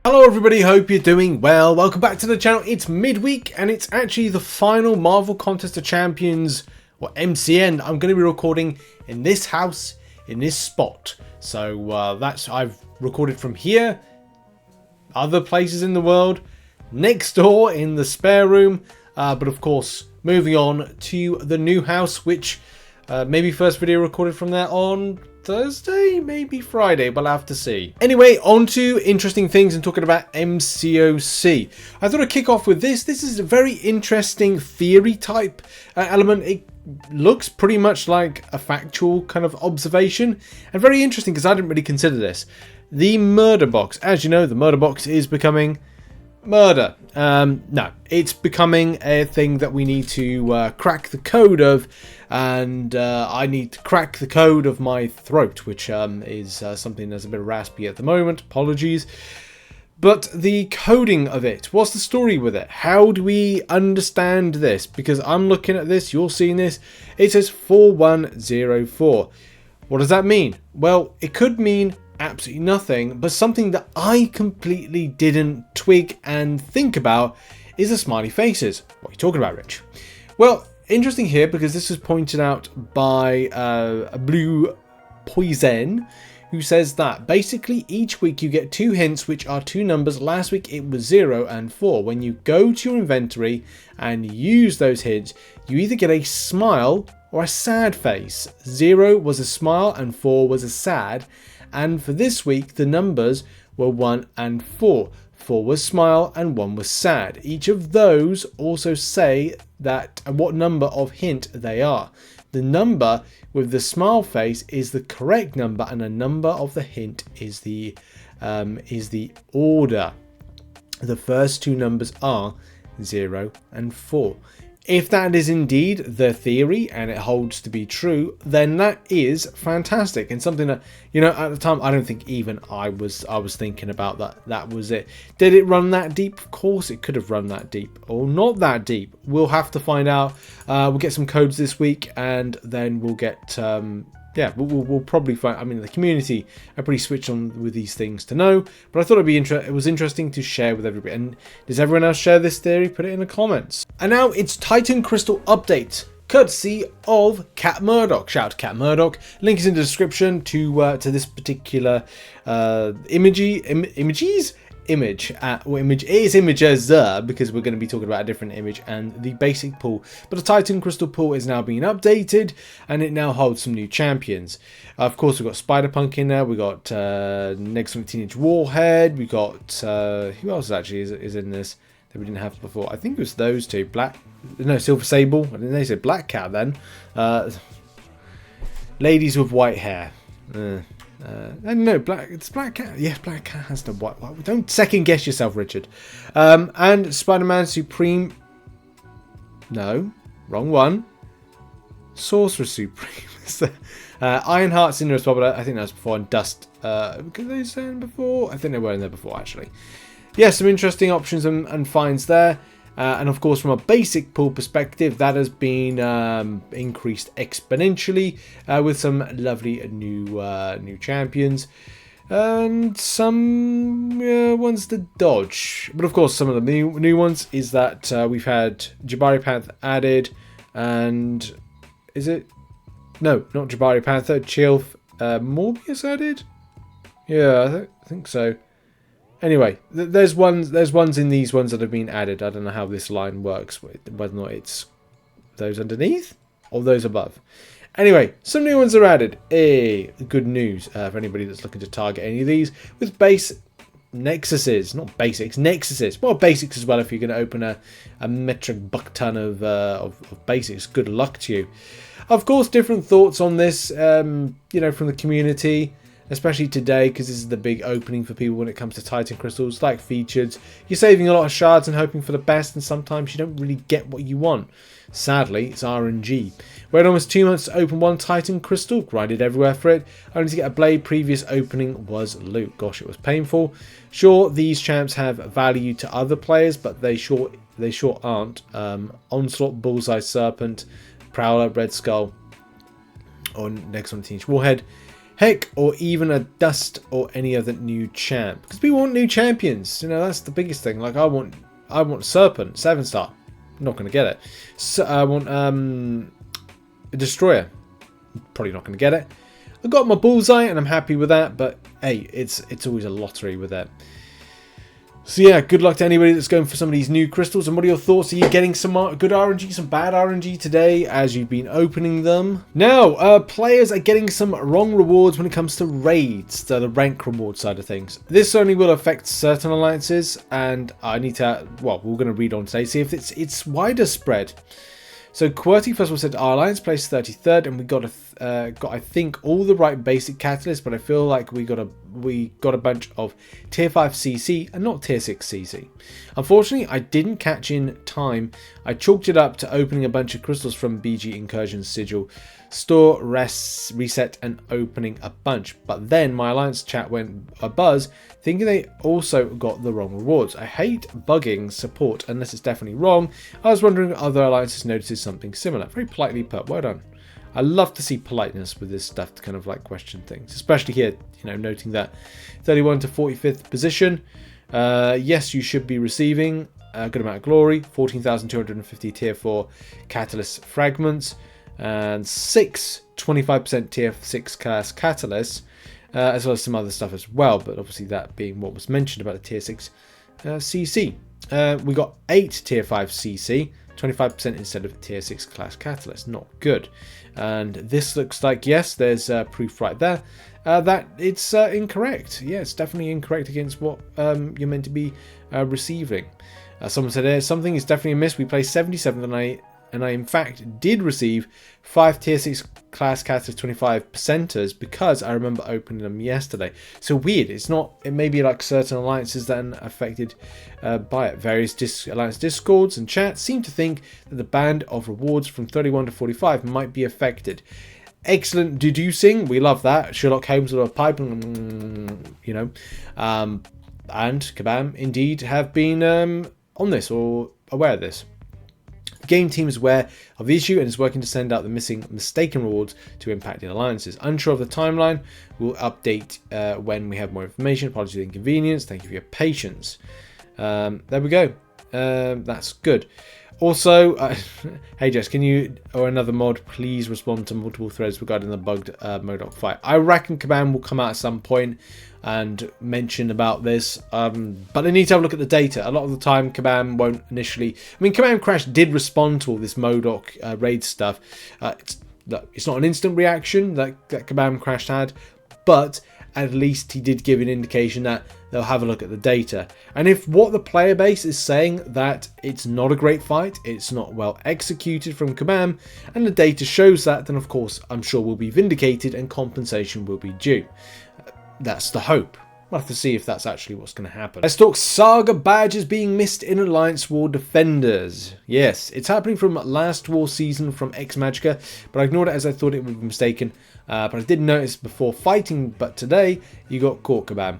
Hello everybody, hope you're doing well. Welcome back to the channel. It's midweek and it's actually the final Marvel Contest of Champions, or MCN. I'm going to be recording in this house, in this spot. So I've recorded from here, other places in the world, next door in the spare room. But of course, moving on to the new house, which maybe first video recorded from there on Thursday, maybe Friday, but I'll have to see. Anyway, on to interesting things and talking about MCOC. I thought I'd kick off with this. This is a very interesting theory type element. It looks pretty much like a factual kind of observation and very interesting because I didn't really consider this. The murder box. As you know, the murder box is becoming murder. No, it's becoming a thing that we need to crack the code of, and I need to crack the code of my throat, which is something that's a bit raspy at the moment. Apologies. But the coding of it, what's the story with it? How do we understand this? Because I'm looking at this, you're seeing this, it says 4104. What does that mean? Well, it could mean absolutely nothing, but something that I completely didn't twig and think about is the smiley faces. What are you talking about, Rich? Well, interesting here because this was pointed out by a Blue Poison, who says that basically each week you get two hints, which are two numbers. Last week it was 0 and 4. When you go to your inventory and use those hints, you either get a smile or a sad face. 0 was a smile and 4 was a sad. And for this week, the numbers were 1 and 4. 4 was smile and 1 was sad. Each of those also say that what number of hint they are. The number with the smile face is the correct number, and the number of the hint is the order. The first two numbers are 0 and 4. If that is indeed the theory and it holds to be true, then that is fantastic and something that, you know, at the time I don't think even I was thinking about that was it. Did it run that deep? Of course it could have run that deep, or not that deep. We'll have to find out. We'll get some codes this week and then we'll get yeah, we'll probably find. I mean, the community are pretty switched on with these things to know. But I thought it was interesting to share with everybody. And does everyone else share this theory? Put it in the comments. And now it's Titan Crystal update, courtesy of Cat Murdoch. Shout out to Cat Murdoch. Link is in the description to this particular image. It is images because we're going to be talking about a different image and the basic pool. But the Titan Crystal pool is now being updated and it now holds some new champions. Of course, we've got Spider-Punk in there. We got Necropolis Teenage Warhead. We got who else actually is in this that we didn't have before? I think it was those two. Silver Sable. I think they said Black Cat then. Ladies with white hair. No, it's Black Cat. Yeah, Black Cat has the white. Don't second guess yourself, Richard. And Spider-Man Supreme. No, wrong one. Sorcerer Supreme. Ironheart's in there as well, but I think that was before. And Dust. Because they were in before. I think they were in there before actually. Yeah, some interesting options and finds there. And of course, from a basic pool perspective, that has been increased exponentially with some lovely new champions and some ones to dodge. But of course, some of the new ones is that we've had Jabari Panther added, and is it? No, not Jabari Panther. Chilf Morbius added. Yeah, I think so. Anyway, there's ones in these ones that have been added. I don't know how this line works, whether or not it's those underneath or those above. Anyway, some new ones are added. Good news for anybody that's looking to target any of these with base nexuses, not basics, nexuses. Well, basics as well. If you're going to open a metric buck ton of basics, good luck to you. Of course, different thoughts on this, you know, from the community. Especially today, because this is the big opening for people when it comes to Titan Crystals, like featured. You're saving a lot of shards and hoping for the best, and sometimes you don't really get what you want. Sadly, it's RNG. Waited almost 2 months to open one Titan Crystal, grinded everywhere for it, only to get a blade. Previous opening was loot. Gosh, it was painful. Sure, these champs have value to other players, but they sure aren't. Onslaught, Bullseye, Serpent, Prowler, Red Skull, or next on Teenage Warhead. Heck, or even a Dust or any other new champ. Because we want new champions. You know, that's the biggest thing. Like, I want Serpent, 7-star. Not going to get it. So, I want a Destroyer. Probably not going to get it. I got my Bullseye and I'm happy with that. But, hey, it's always a lottery with that. So yeah, good luck to anybody that's going for some of these new crystals. And what are your thoughts? Are you getting some good RNG, some bad RNG today as you've been opening them? Now, players are getting some wrong rewards when it comes to raids, so the rank reward side of things. This only will affect certain alliances, and I need to, well, we're going to read on today, see if it's wider spread. So QWERTY first of all said our alliance placed 33rd, and we got I think all the right basic catalysts, but I feel like we got a bunch of tier 5 CC and not tier 6 CC. Unfortunately, I didn't catch in time. I chalked it up to opening a bunch of crystals from BG Incursion Sigil, store, reset, and opening a bunch. But then my alliance chat went a buzz, thinking they also got the wrong rewards. I hate bugging support unless it's definitely wrong. I was wondering if other alliances noticed something similar. Very politely put. Well done. I love to see politeness with this stuff to kind of like question things, especially here, you know, noting that 31 to 45th position. Yes, you should be receiving a good amount of glory, 14,250 tier 4 catalyst fragments, and 25% tier 6 class catalysts, as well as some other stuff as well, but obviously that being what was mentioned about the tier 6 CC. We got 8 tier 5 CC, 25% instead of tier 6 class catalyst. Not good. And this looks like, yes, there's proof right there that it's incorrect. Yeah, it's definitely incorrect against what you're meant to be receiving. Someone said there something is definitely amiss. We placed 77th, and I in fact did receive 5 tier 6 class catalyst 25%ers because I remember opening them yesterday. So weird. It's not. It may be like certain alliances that are affected by it. Various alliance discords and chats seem to think that the band of rewards from 31 to 45 might be affected. Excellent deducing. We love that. Sherlock Holmes with a pipe, you know. And Kabam indeed have been on this or aware of this. The game team is aware of the issue and is working to send out the mistaken rewards to impacted alliances. Unsure of the timeline, we'll update when we have more information. Apologies for the inconvenience. Thank you for your patience. There we go. That's good. Also, hey Jess, can you or another mod please respond to multiple threads regarding the bugged MODOK fight? I reckon Kabam will come out at some point and mention about this, but I need to have a look at the data. A lot of the time Kabam won't initially. I mean, Kabam Crash did respond to all this MODOK raid stuff. It's not an instant reaction that Kabam Crash had, but at least he did give an indication that they'll have a look at the data. And if what the player base is saying that it's not a great fight, it's not well executed from Kabam, and the data shows that, then of course I'm sure we'll be vindicated and compensation will be due. That's the hope. We'll have to see if that's actually what's going to happen. Let's talk Saga badges being missed in Alliance War Defenders. Yes, it's happening from last war season from Ex Magica, but I ignored it as I thought it would be mistaken. But I did notice before fighting, but today you got caught, Kabam.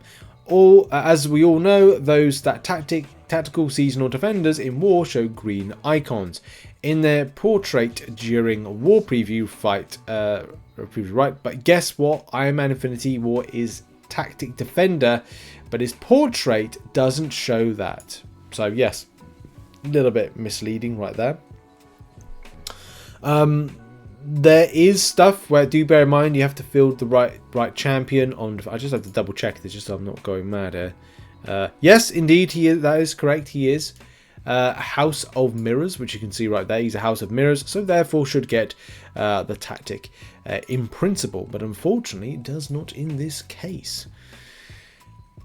As we all know, those tactical seasonal defenders in war show green icons. In their portrait during a war preview fight, right? But guess what? Iron Man Infinity War is tactic defender, but his portrait doesn't show that. So yes, a little bit misleading right there. There is stuff where, do bear in mind, you have to field the right champion on. I just have to double check this just so I'm not going mad here. Yes, indeed, he is. That is correct. He is a House of Mirrors, which you can see right there. He's a House of Mirrors, so therefore should get the tactic in principle, but unfortunately it does not in this case.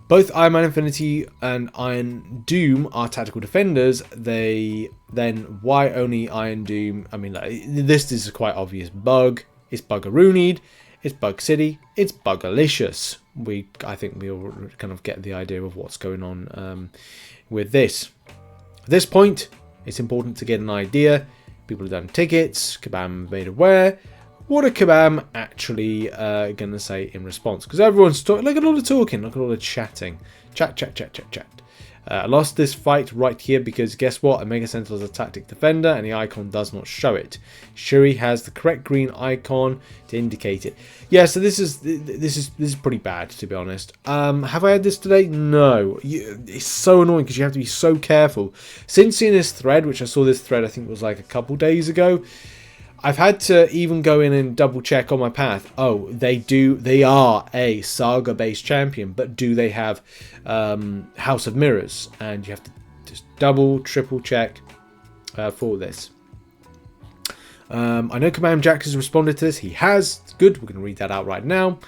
Both Iron Man Infinity and Iron Doom are tactical defenders. Why only Iron Doom? I mean, this is a quite obvious bug. It's buggeroonied. It's Bug City. It's bugalicious. I think we all kind of get the idea of what's going on with this. At this point, it's important to get an idea. People have done tickets. Kabam made aware. What are Kabam actually going to say in response? Because everyone's talking. Look at all the talking. Look at all the chatting. Chat. I lost this fight right here because guess what? A Mega Sentinel is a tactic defender and the icon does not show it. Shuri has the correct green icon to indicate it. Yeah, so this is pretty bad, to be honest. Have I had this today? No. It's so annoying because you have to be so careful. Since seeing this thread, which I saw this thread I think was like a couple days ago, I've had to even go in and double check on my path. Oh, they are a Saga based champion, but do they have House of Mirrors? And you have to just double, triple check for this. I know Kabam Jack has responded to this. He has. It's good. We're going to read that out right now.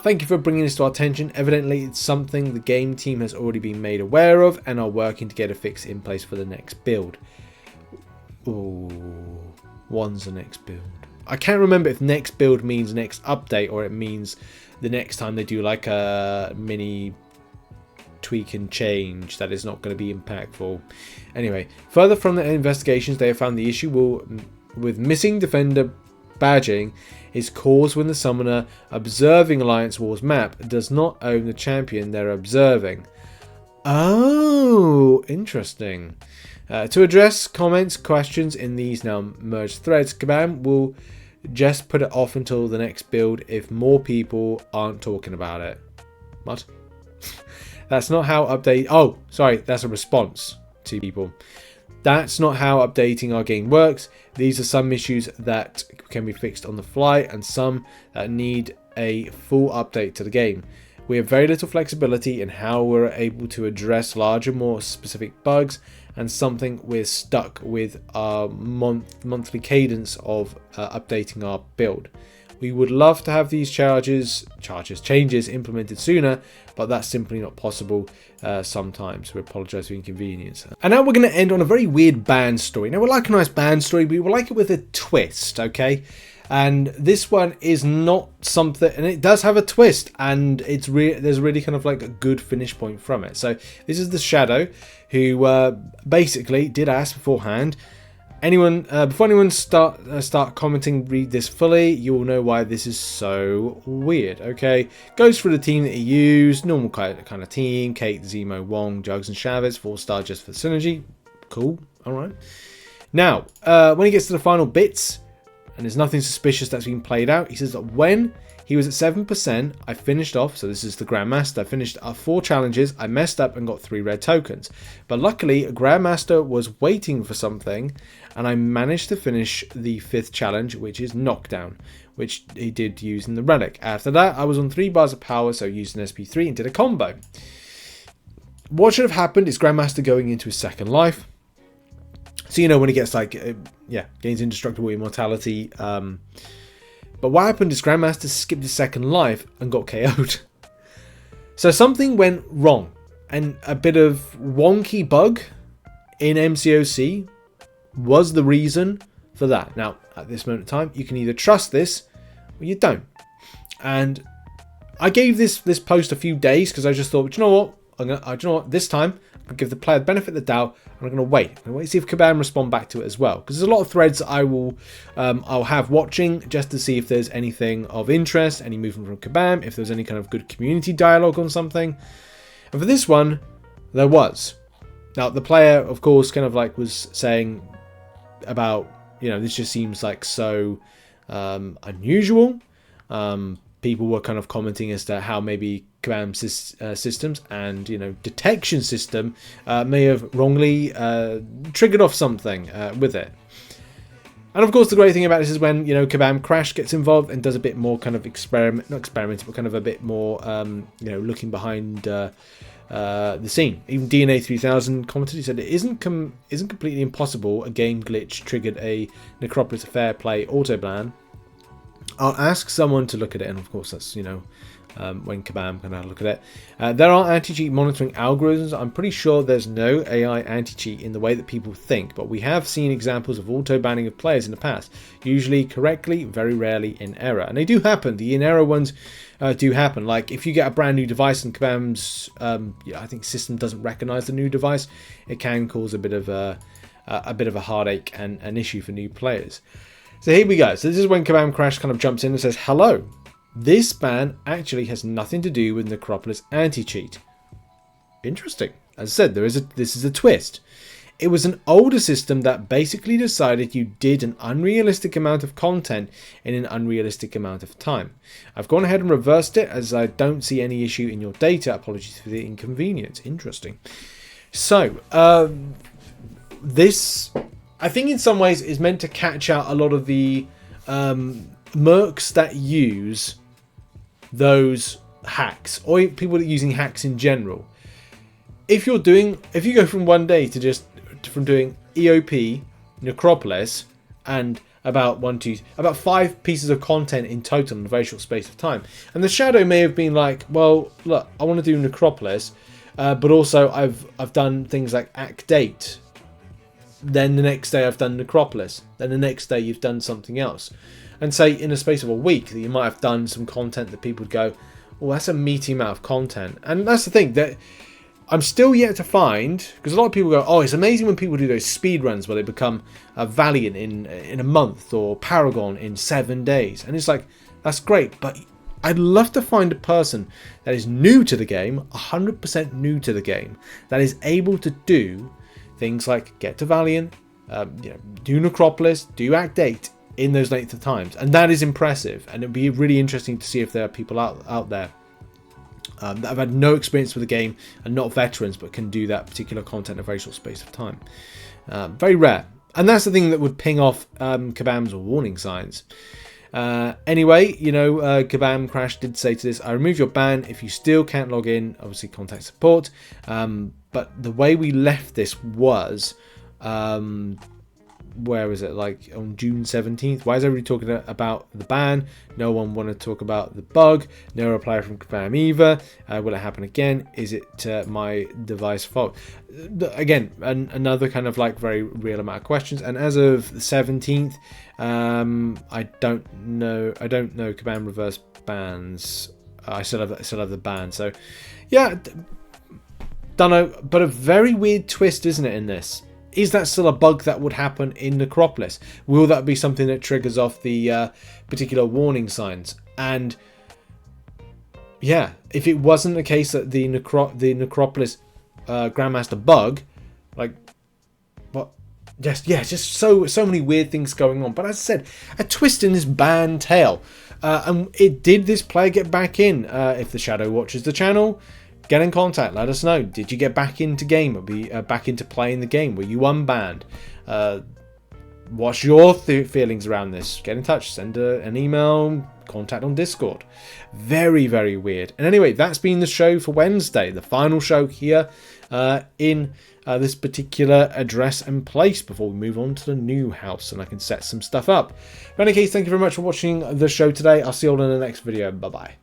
Thank you for bringing this to our attention. Evidently, it's something the game team has already been made aware of and are working to get a fix in place for the next build. Ooh. One's the next build. I can't remember if next build means next update or it means the next time they do like a mini tweak and change that is not going to be impactful. Anyway, further from the investigations, they have found the issue with missing defender badging is caused when the summoner observing Alliance Wars map does not own the champion they're observing. Oh, interesting. To address comments, questions in these now merged threads, Kabam will just put it off until the next build if more people aren't talking about it. What? That's not how update... Oh, sorry, that's a response to people. That's not how updating our game works. These are some issues that can be fixed on the fly and some that need a full update to the game. We have very little flexibility in how we're able to address larger, more specific bugs, and something we're stuck with our monthly cadence of updating our build. We would love to have these changes implemented sooner, but that's simply not possible sometimes. We apologise for inconvenience. And now we're going to end on a very weird band story. Now, we like a nice band story, but we like it with a twist, okay? And this one is not something, and it does have a twist, and it's there's really kind of like a good finish point from it. So this is the Shadow, who basically did ask beforehand. Before anyone start commenting, read this fully. You will know why this is so weird. Okay, goes for the team that he used, normal kind of team: Kate, Zemo, Wong, Jugs, and Chavez. 4-star just for synergy. Cool. All right. Now, when he gets to the final bits, and there's nothing suspicious that's been played out, he says that when he was at 7%, I finished off, so this is the Grandmaster, I finished 4 challenges, I messed up and got 3 red tokens. But luckily, Grandmaster was waiting for something, and I managed to finish the 5th challenge, which is Knockdown, which he did use in the Relic. After that, I was on 3 bars of power, so I used an SP3 and did a combo. What should have happened is Grandmaster going into his second life. So, you know, when he gets like, gains indestructible immortality. But what happened is Grandmaster skipped his second life and got KO'd. So something went wrong. And a bit of wonky bug in MCOC was the reason for that. Now, at this moment in time, you can either trust this or you don't. And I gave this post a few days because I just thought, you know what? This time, I'll give the player the benefit of the doubt, and I'm going to wait. I'm going to wait to see if Kabam respond back to it as well. Because there's a lot of threads I'll have watching just to see if there's anything of interest, any movement from Kabam, if there's any kind of good community dialogue on something. And for this one, there was. Now, the player, of course, kind of like was saying about, you know, this just seems like so unusual. People were kind of commenting as to how maybe Kabam systems and, you know, detection system may have wrongly triggered off something with it. And of course, the great thing about this is when, you know, Kabam Crash gets involved and does a bit more kind of not experimental, but kind of a bit more, you know, looking behind the scene. Even DNA 3000 commented, he said it isn't completely impossible a game glitch triggered a Necropolis fair play auto ban. I'll ask someone to look at it, and of course that's, you know, when Kabam can have a look at it. There are anti-cheat monitoring algorithms. I'm pretty sure there's no AI anti-cheat in the way that people think, but we have seen examples of auto-banning of players in the past, usually correctly, very rarely in error. And they do happen. The in-error ones do happen. Like if you get a brand new device and Kabam's, I think, system doesn't recognize the new device, it can cause a bit of a heartache and an issue for new players. So here we go. So this is when Kabam Crash kind of jumps in and says, hello. This ban actually has nothing to do with Necropolis anti-cheat. Interesting. as I said, this is a twist. It was an older system that basically decided you did an unrealistic amount of content in an unrealistic amount of time. I've gone ahead and reversed it as I don't see any issue in your data. Apologies for the inconvenience. Interesting. So, this, I think in some ways is meant to catch out a lot of the mercs that use those hacks, or people that are using hacks in general. If you go from one day to just from doing EOP, Necropolis, and about 5 pieces of content in total in a very short space of time, and the Shadow may have been like, well, look, I want to do Necropolis, but also I've done things like Act 8. Then the next day I've done Necropolis. Then the next day you've done something else, and say in a space of a week that you might have done some content that people would go, well, that's a meaty amount of content. And that's the thing that I'm still yet to find, because a lot of people go, oh, it's amazing when people do those speed runs where they become a Valiant in a month, or Paragon in 7 days. And it's like, that's great, but I'd love to find a person that is new to the game, 100% new to the game, that is able to do things like get to Valiant, do Necropolis, do Act 8 in those length of times. And that is impressive, and it'd be really interesting to see if there are people out there that have had no experience with the game and not veterans, but can do that particular content in a very short space of time. Very rare. And that's the thing that would ping off Kabam's warning signs. Anyway, Kabam Crash did say to this, I remove your ban. If you still can't log in, obviously contact support. But the way we left this was, where was it, like on June 17th? Why is everybody talking about the ban? No one want to talk about the bug. No reply from Kabam either. Will it happen again? Is it my device fault? Again, another kind of like very real amount of questions. And as of the 17th, I don't know Kabam reverse bans. I still have the ban. So yeah, don't know. But a very weird twist, isn't it, in this? Is that still a bug that would happen in Necropolis? Will that be something that triggers off the particular warning signs? And yeah, if it wasn't the case that the Necropolis Grandmaster bug, like, what? Just so many weird things going on. But as I said, a twist in this ban tale, and it did this player get back in? If the Shadow watches the channel, get in contact, let us know. Did you get back into game, or be back into playing the game? Were you unbanned? What's your feelings around this? Get in touch, send an email, contact on Discord. Very, very weird. And anyway, that's been the show for Wednesday, the final show here in this particular address and place before we move on to the new house and I can set some stuff up. In any case, thank you very much for watching the show today. I'll see you all in the next video. Bye bye.